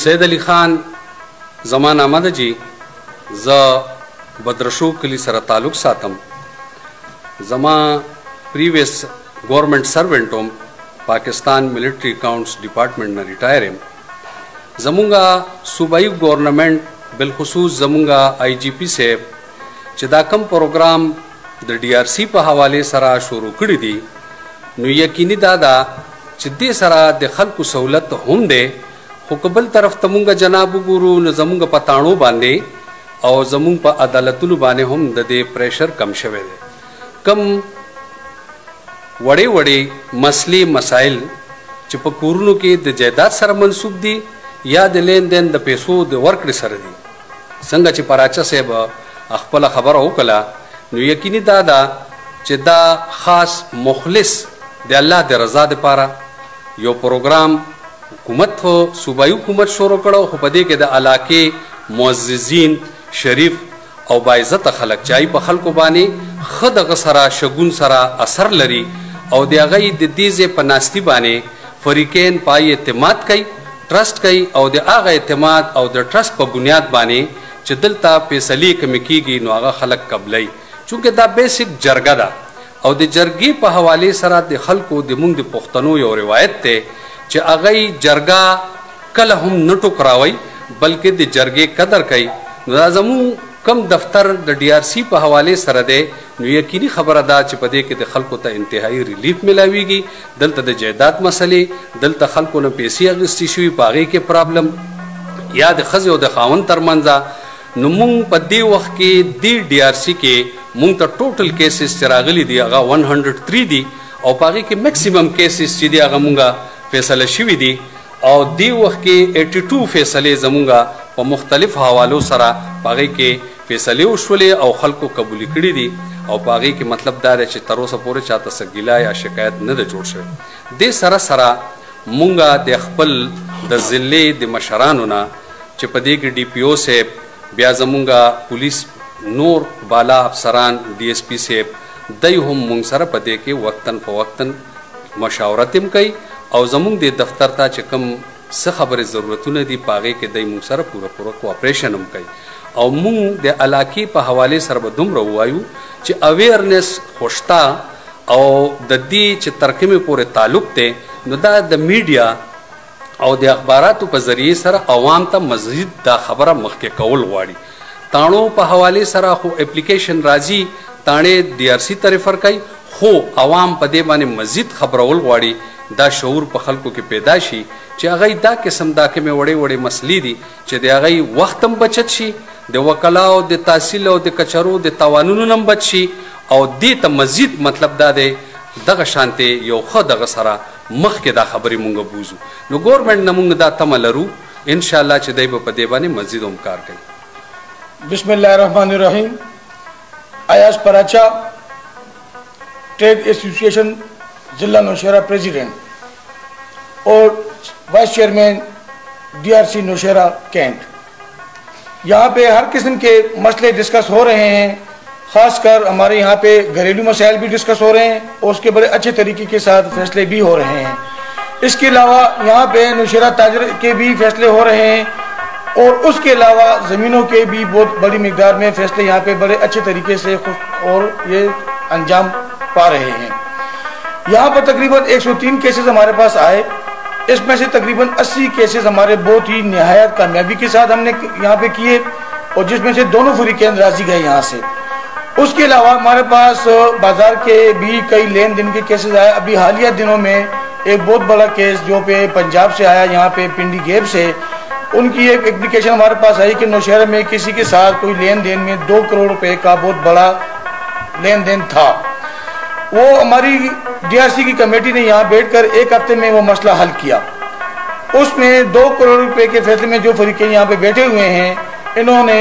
सैयद अली खान जमान आमद जी ज बदरशो कली सर ताल्लुक सातम जमा previous government servant home Pakistan military accounts department न रिटायर एम जमुंगा सूबाई गवर्नमेंट बिलखुसूस जमुंगा IGP से चिदाकम प्रोग्राम द DRC पर हवाले सरा शुरू करी दी नु यकीनी दादा चिद्दे सरा द खल्कु सहूलत हम दे हुकबल तरफ तमुंगा जनाब गुरु न जमुंगा पताणो बांधे और जमुंग पर अदालतुल बाने हम दे प्रेशर कम शवे दे कम वड़े वड़े मसले मसाइल चिपकूरनु के द जायदाद सर मनसूब दी या द लेन देन द पैसो द वर्क सर दी संग चिपराचा से अखपला खबर हो कला नु यकीनी दादा चिदा खास मुखलिस द अल्लाह द रजा दे पारा यो प्रोग्राम हुकूमत हो सूबाई हुकूमत शुरू करो हुपदे के द इलाके मुअज्जिजीन शरीफ और बाइज्जत खलक चाई प खल्को बानी खद गसरा शगुन सरा असर लरी और दे दीजे पनास्ती बाने फरीकेन पाई एतमाद कई ट्रस्ट कई और दे आगा एतमाद और द ट्रस्ट पर बुनियाद बाने चदलता फैसली कमिकीगी नो आगा खलक कबलई चूंकि दा बेसिक जरगा दा और दे जरगी पर हवाले सरा दे खल्को दे मुंग दे पुख्तनो यो रिवायत ते च आगई जरगा कल हम न टुकरावई बल्कि दे जरगे कदर कई नाजमू कम दफ्तर द DRC पर हवाले सर दे नु यकीनी खबर अदा चिपदे के द खल्को त इंतहाई रिलीफ मिलावीगी दलता द जायदाद मसले दलता खल्को न पैसी अगस्ती शुई पागे के प्रॉब्लम या द खज द खावन तरमंजा नुमुंग पद्दी वक्त के दी DRC के मुंग त टोटल केसेस चरागली दी आगा 103 दी और पागे के मैक्सिमम केसेस ची दी आगा मुंगा फैसला शिवी दी और दी वक्त के 82 फैसले जमुंगा प मुख्तलिफ हवालों सरा पागे के फैसले उशवले और खल्को कबूली कड़ी दी और पागे के मतलब दार है तरो सपोरे चाहता सगिला या शिकायत न दे जोड़ शे दे सरा सरा मुंगा दे अखपल द जिले दे मशरानुना चिपदे के DPO से ब्या जमुंगा पुलिस नूर बाला अफसरान DSP से दई हम मुंग सरा पदे के वक्तन फवक्तन मशावरतिम कई और जमुंग दे दफ्तर ता चिकम स खबर जरूरतों ने दी पागे के दई मुंग सरा पूरा पूरा कोऑपरेशन हम कई और मुंग दे इलाके पर हवाले सर बदुम रहुआयु च अवेयरनेस खोशता और दद्दी च तरके में पूरे ताल्लुक थे नुदा द मीडिया और दे अखबारात पर जरिए सर अवाम ता मजीद दा खबर मख के कौल वाड़ी ताणों पर हवाले सरा हो एप्लीकेशन राजी ताणे DRC तरफर कई हो अवाम पदे माने मजीद खबरौल वाड़ी दा शऊर पर खल्को के पैदाशी च अगई दा किस्म दा के में वड़े वड़े मसली दी च दे अगई वक्तम बचत शी दे वकलाओ दे तासील दे कचरो दे तवानुनम बची और दे त मजीद मतलब दा दे दग शांते यो ख दग सरा मख के दा खबरी मुंग बूजू नो गवर्नमेंट नमुंग दा तमलरू इंशाल्लाह च दैब पदे बानी मस्जिद ओमकार कई बिस्मिल्लाहिर्रहमानिर्रहीम अयाज पराचा ट्रेड एसोसिएशन जिला नौशहरा प्रेसिडेंट और vice chairman DRC Nowshera cantt. यहाँ पे हर किस्म के मसले डिस्कस हो रहे हैं, ख़ासकर हमारे यहाँ पे घरेलू मसाइल भी डिस्कस हो रहे हैं और उसके बड़े अच्छे तरीके के साथ फैसले भी हो रहे हैं। इसके अलावा यहाँ पे नौशहरा ताजर के भी फैसले हो रहे हैं और उसके अलावा ज़मीनों के भी बहुत बड़ी मिकदार में फैसले यहाँ पे बड़े अच्छे तरीके से और ये अंजाम पा रहे हैं। यहाँ पर तकरीबन 103 केसेस हमारे पास आए, इसमें से तकरीबन 80 केसेस हमारे बहुत ही निहायत कामयाबी के साथ हमने यहाँ पे किए और जिसमें से दोनों फरीकैन राजी गए यहाँ से। उसके अलावा हमारे पास बाजार के भी कई लेन देन के केसेस आए। अभी हालिया दिनों में एक बहुत बड़ा केस जो पे पंजाब से आया, यहाँ पे पिंडी गेब से, उनकी एक एप्लीकेशन हमारे पास आई कि नौशहरा में किसी के साथ कोई लेन देन में 2 करोड़ रुपए का बहुत बड़ा लेन देन था। वो हमारी DRC की कमेटी ने यहाँ बैठकर 1 हफ्ते में वो मसला हल किया। उसमें 2 करोड़ रुपए के फैसले में जो फरीकें यहाँ पे बैठे हुए हैं, इन्होंने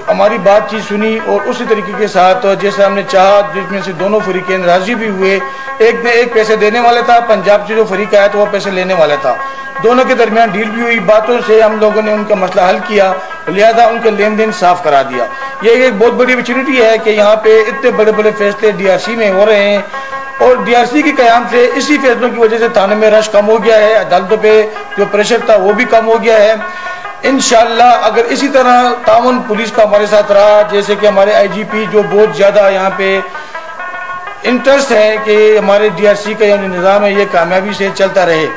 हमारी बातचीत सुनी और उसी तरीके के साथ जैसा हमने चाहा, जिसमें से दोनों फरीकें राजी भी हुए। एक ने एक पैसे देने वाला था, पंजाब से जो फरीक आया तो वो पैसे लेने वाला था। दोनों के दरमियान डील भी हुई, बातों से हम लोगों ने उनका मसला हल किया, लिहाजा उनका लेन देन साफ करा दिया। ये एक बहुत बड़ी अपॉर्चुनिटी है कि यहाँ पे इतने बड़े बड़े फैसले DRC में हो रहे हैं और DRC के क़याम से इसी फैसलों की वजह से थाने में रश कम हो गया है, अदालतों पे जो प्रेशर था वो भी कम हो गया है। इंशाअल्लाह अगर इसी तरह ताउन पुलिस का हमारे साथ रहा, जैसे कि हमारे IGP जो बहुत ज़्यादा यहाँ पे इंटरेस्ट है कि हमारे DRC का जो निज़ाम है ये कामयाबी से चलता रहे।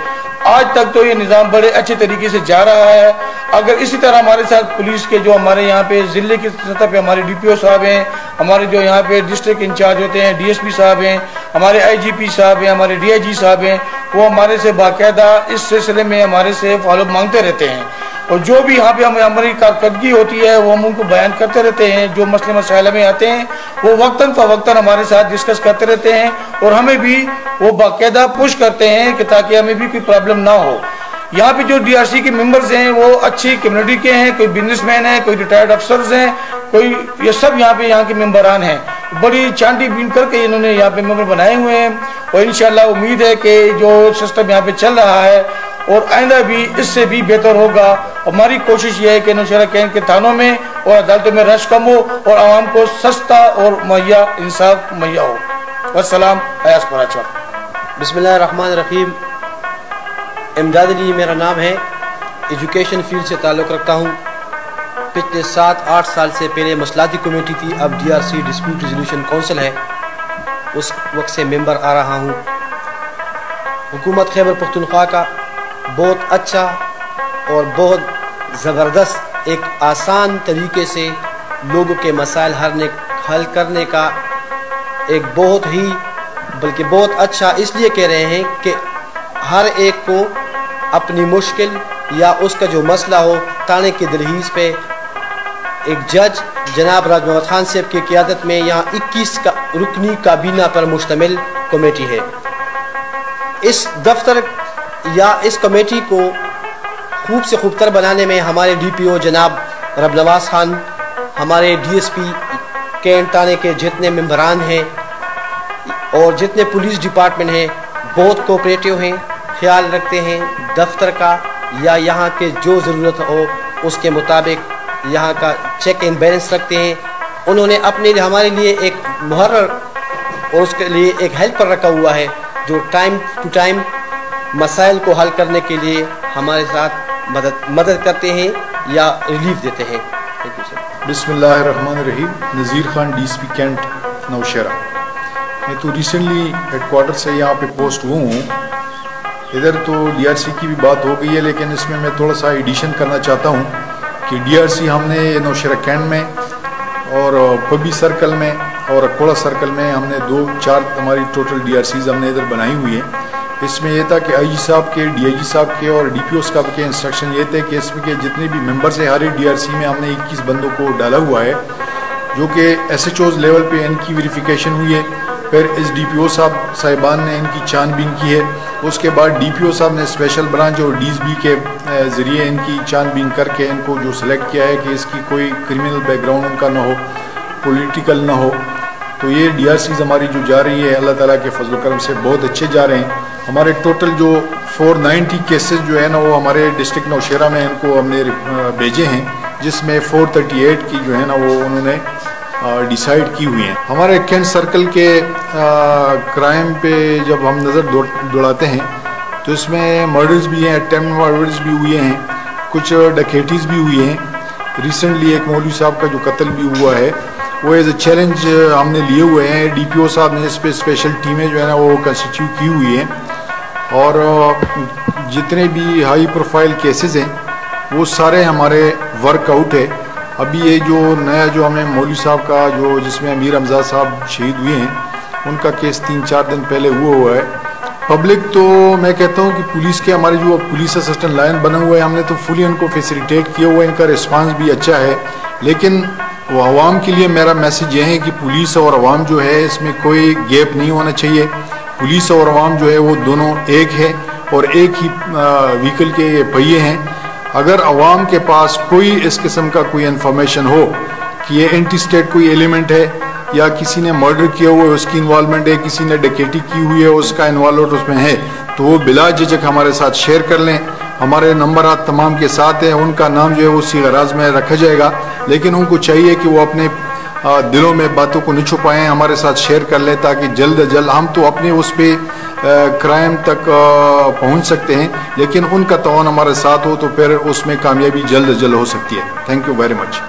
आज तक तो ये निज़ाम बड़े अच्छे तरीके से जा रहा है। अगर इसी तरह हमारे साथ पुलिस के जो हमारे यहाँ पे ज़िले की सतह पे हमारे DPO साहब हैं, हमारे जो यहाँ पे डिस्ट्रिक्ट इंचार्ज होते हैं DSP साहब हैं, हमारे IGP साहब हैं, हमारे DIG साहब हैं, वो हमारे से बाकायदा इस सिलसिले में हमारे से फॉलो मांगते रहते हैं और जो भी यहाँ पे हमारी कारकर्दगी होती है वो हम उनको बयान करते रहते हैं। जो मसले मसाइल में आते हैं वो वक्तन फ़वक्तन हमारे साथ डिस्कस करते रहते हैं और हमें भी वो बाकायदा पुश करते हैं कि ताकि हमें भी कोई प्रॉब्लम ना हो। यहाँ पे जो DRC के मेंबर्स हैं वो अच्छी कम्युनिटी के हैं, कोई बिजनेसमैन हैं, कोई रिटायर्ड अफसर्स हैं, कोई ये सब यहाँ के मेंबरान हैं। बड़ी चांदी बीन करके इन्होंने यहाँ पे मेंबर बनाए हुए हैं और इंशाल्लाह उम्मीद है कि जो सिस्टम यहाँ पे चल रहा है और आइंदा भी इससे भी बेहतर होगा। हमारी कोशिश ये है कि नौशहरा कैंट के थानों में और अदालतों में रश कम हो और आवाम को सस्ता और मुहैया इंसाफ मुहैया हो। वस्सलाम। अयास पराचा। बिस्मिल्लाहिर्रहमानिर्रहीम। इमदाद अली मेरा नाम है, एजुकेशन फील्ड से ताल्लुक़ रखता हूँ। पिछले 7-8 साल से पहले मसलाती कमेटी थी, अब DRC डिस्प्यूट रिजोल्यूशन काउंसिल है, उस वक्त से मेंबर आ रहा हूँ। हुकूमत खैबर पख्तूनख्वा का बहुत अच्छा और बहुत ज़बरदस्त एक आसान तरीके से लोगों के मसाइल हल करने का एक बहुत ही बल्कि बहुत अच्छा इसलिए कह रहे हैं कि हर एक को अपनी मुश्किल या उसका जो मसला हो थाने की दरहीज़ पे एक जज जनाब राज मोहम्मद खान साहब की क़ियादत में यहाँ 21 का रुकनी काबीना पर मुश्तमिल कमेटी है। इस दफ्तर या इस कमेटी को खूब से खूबतर बनाने में हमारे DPO जनाब रबनवाज खान, हमारे DSP कैंट थाने के जितने मेंबरान हैं और जितने पुलिस डिपार्टमेंट हैं बहुत कोऑपरेटिव हैं, ख्याल रखते हैं दफ्तर का या यहाँ के जो ज़रूरत हो उसके मुताबिक यहाँ का चेक एंड बैलेंस रखते हैं। उन्होंने अपने लिए हमारे लिए एक मुहर्रर और उसके लिए एक हेल्पर रखा हुआ है जो टाइम टू टाइम मसाइल को हल करने के लिए हमारे साथ मदद करते हैं या रिलीफ देते हैं। Thank you sir. बिस्मिल्लाहिर्रहमानिर्रहीम। नज़ीर खान, DSP कैंट नौशहरा। मैं तो रिसेंटली हेडक्वार्टर से यहाँ पे पोस्ट हुआ हूँ। इधर तो DRC की भी बात हो गई है, लेकिन इसमें मैं थोड़ा सा एडिशन करना चाहता हूँ कि DRC हमने नौशहरा कैंट में और पबी सर्कल में और अकोला सर्कल में हमने 2-4 हमारी टोटल DRCs हमने इधर बनाई हुई है। इसमें यह था कि IG साहब के, DIG साहब के और DPO साहब के इंस्ट्रक्शन ये थे कि इसमें के जितने भी मेंबर्स हैं हर एक DRC में हमने 21 बंदों को डाला हुआ है, जो कि SHOs लेवल पे इनकी वेरिफिकेशन हुई है। फिर इस DPO साहिबान ने इनकी छानबीन की है। उसके बाद DPO साहब ने स्पेशल ब्रांच और DSB के ज़रिए इनकी छानबीन करके इनको जो सिलेक्ट किया है कि इसकी कोई क्रिमिनल बैकग्राउंड उनका ना हो, पॉलिटिकल ना हो। तो ये DRCs हमारी जो जा रही है अल्लाह ताला के फजल करम से बहुत अच्छे जा रहे हैं। हमारे टोटल जो 490 केसेस जो है ना वो हमारे डिस्ट्रिक्ट नौशहरा में इनको हमने भेजे हैं, जिसमें 438 की जो है ना वो उन्होंने डिसाइड की हुई हैं। हमारे कैंट सर्कल के क्राइम पे जब हम नज़र दौड़ाते हैं तो इसमें मर्डर्स भी हैं, अटेम्प्ट मर्डर्स भी हुए हैं, कुछ डकैतीज़ भी हुई हैं। रिसेंटली एक मौलवी साहब का जो कत्ल भी हुआ है वो एज ए चैलेंज हमने लिए हुए हैं। DPO साहब ने इस पर स्पेशल टीमें जो है ना वो कंस्टिट्यूट की हुई हैं और जितने भी हाई प्रोफाइल केसेस हैं वो सारे हमारे वर्कआउट है। अभी ये जो नया जो हमें मौलवी साहब का जो जिसमें अमीर हमजा साहब शहीद हुए हैं उनका केस 3-4 दिन पहले हुआ है। पब्लिक तो मैं कहता हूँ कि पुलिस के हमारे जो पुलिस असिस्टेंट लाइन बना हुआ है हमने तो फुली उनको फैसिलिटेट किया हुआ है, इनका रिस्पांस भी अच्छा है। लेकिन वो आवाम के लिए मेरा मैसेज ये है कि पुलिस और आवाम जो है इसमें कोई गैप नहीं होना चाहिए। पुलिस और आवाम जो है वो दोनों एक है और एक ही व्हीकल के पहिए हैं। अगर आवाम के पास कोई इस किस्म का कोई इन्फॉर्मेशन हो कि ये एंटी स्टेट कोई एलिमेंट है या किसी ने मर्डर किया हुआ है उसकी इन्वॉल्वमेंट है, किसी ने डकैती की हुई है उसका इन्वॉल्वमेंट उसमें है, तो वो बिला झिझक हमारे साथ शेयर कर लें। हमारे नंबर तमाम के साथ हैं, उनका नाम जो है वो उसी गराज में रखा जाएगा। लेकिन उनको चाहिए कि वो अपने दिलों में बातों को नहीं छुपाएं, हमारे साथ शेयर कर लें ताकि जल्द अज जल्द हम तो अपने उस पर क्राइम तक पहुंच सकते हैं, लेकिन उनका ताउन हमारे साथ हो तो फिर उसमें कामयाबी जल्द अज जल्द हो सकती है। Thank you very much.